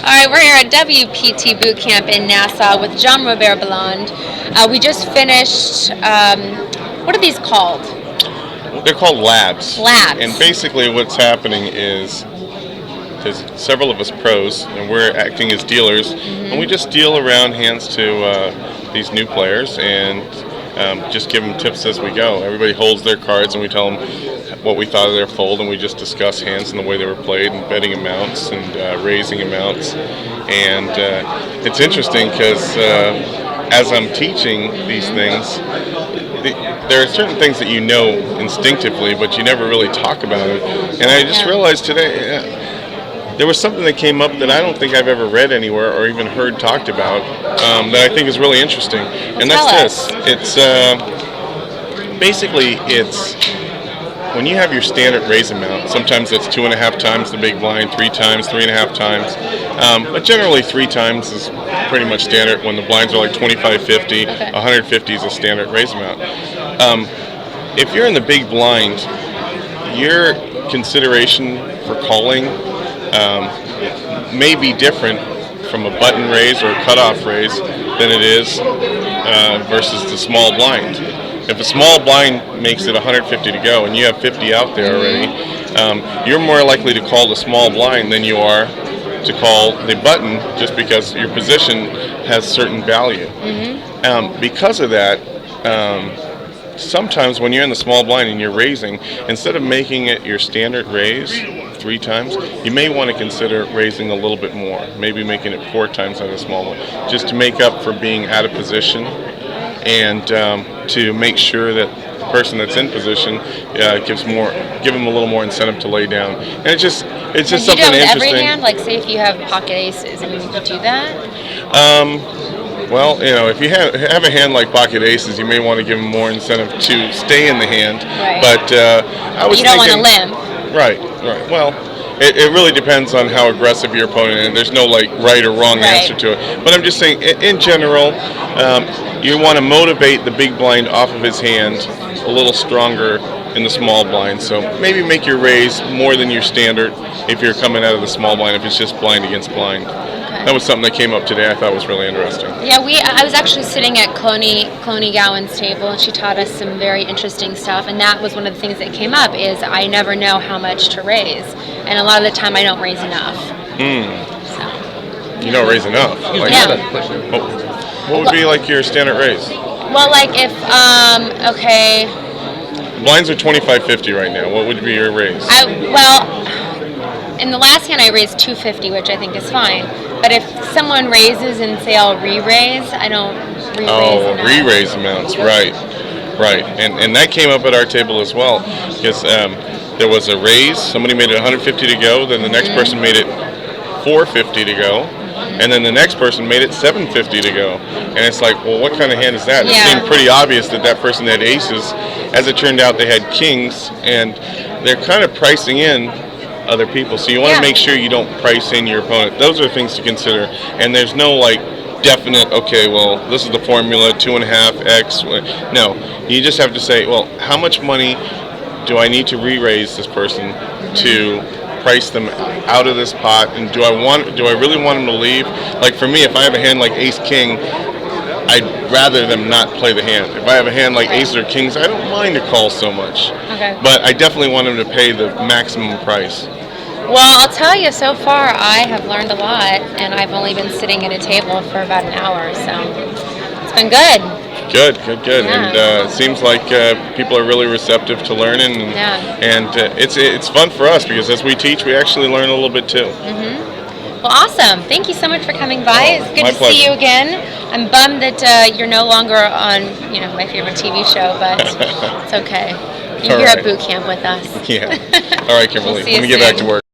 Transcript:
All right, we're here at WPT Boot Camp in Nassau with Jean-Robert Bellande. We just finished, what are these called? They're called labs. Labs. And basically what's happening is there's several of us pros, and we're acting as dealers, and we just deal around hands to these new players and just give them tips as we go. Everybody holds their cards, and we tell them what we thought of their fold, and we just discuss hands and the way they were played and betting amounts and raising amounts. And it's interesting because as I'm teaching these things, there are certain things that you know instinctively, but you never really talk about it. And I just realized today there was something that came up that I don't think I've ever read anywhere or even heard talked about that I think is really interesting. And that's this. It's basically when you have your standard raise amount, sometimes it's 2.5 times the big blind, 3 times, 3.5 times, but generally 3 times is pretty much standard. When the blinds are like 25, 50, 150 is a standard raise amount. If you're in the big blind, your consideration for calling may be different from a button raise or a cutoff raise than it is versus the small blind. If a small blind makes it 150 to go and you have 50 out there already, you're more likely to call the small blind than you are to call the button, just because your position has certain value. Because of that, sometimes when you're in the small blind and you're raising, instead of making it your standard raise 3 times, you may want to consider raising a little bit more, maybe making it 4 times on a small one, just to make up for being out of position, and to make sure that the person that's in position give them a little more incentive to lay down. And it's just something interesting. You do it with every hand? Like, say if you have pocket aces, I mean, you do that? Well, if you have a hand like pocket aces, you may want to give them more incentive to stay in the hand. Right. But I was you don't thinking, want to limp. Right. Well, it really depends on how aggressive your opponent is. There's no right or wrong answer to it. But I'm just saying, in general, you want to motivate the big blind off of his hand a little stronger in the small blind. So maybe make your raise more than your standard if you're coming out of the small blind, if it's just blind against blind. That was something that came up today I thought was really interesting. Yeah, I was actually sitting at Cloney Gowan's table, and she taught us some very interesting stuff, and that was one of the things that came up, is I never know how much to raise, and a lot of the time I don't raise enough. So, you don't raise enough? What would be like your standard raise? Well, like if, okay. Blinds are 25-50 right now. What would be your raise? In the last hand I raised 250, which I think is fine. But if someone raises and say I'll re-raise, I don't re-raise enough. Re-raise amounts, right. And that came up at our table as well, because there was a raise, somebody made it 150 to go, then the next person made it 450 to go, and then the next person made it 750 to go. And it's like, well, what kind of hand is that? It seemed pretty obvious that person had aces. As it turned out, they had kings, and they're kind of pricing in other people, so you want to make sure you don't price in your opponent. Those are things to consider, and there's no definite, okay, well, this is the formula, 2.5x. No, you just have to say, well, how much money do I need to re-raise this person to price them out of this pot, and do I really want them to leave? Like for me, if I have a hand like ace king, I'd rather them not play the hand. If I have a hand like aces or kings, I don't mind to call so much. But I definitely want them to pay the maximum price. Well, I'll tell you, so far I have learned a lot, and I've only been sitting at a table for about an hour, so it's been good. Good. And it seems like people are really receptive to learning, and it's fun for us, because as we teach, we actually learn a little bit too. Well, awesome. Thank you so much for coming by. It's good to see you again. I'm bummed that you're no longer on, my favorite TV show, but it's okay. You're here at boot camp with us. Yeah. All right, Kimberly. Let me get back to work.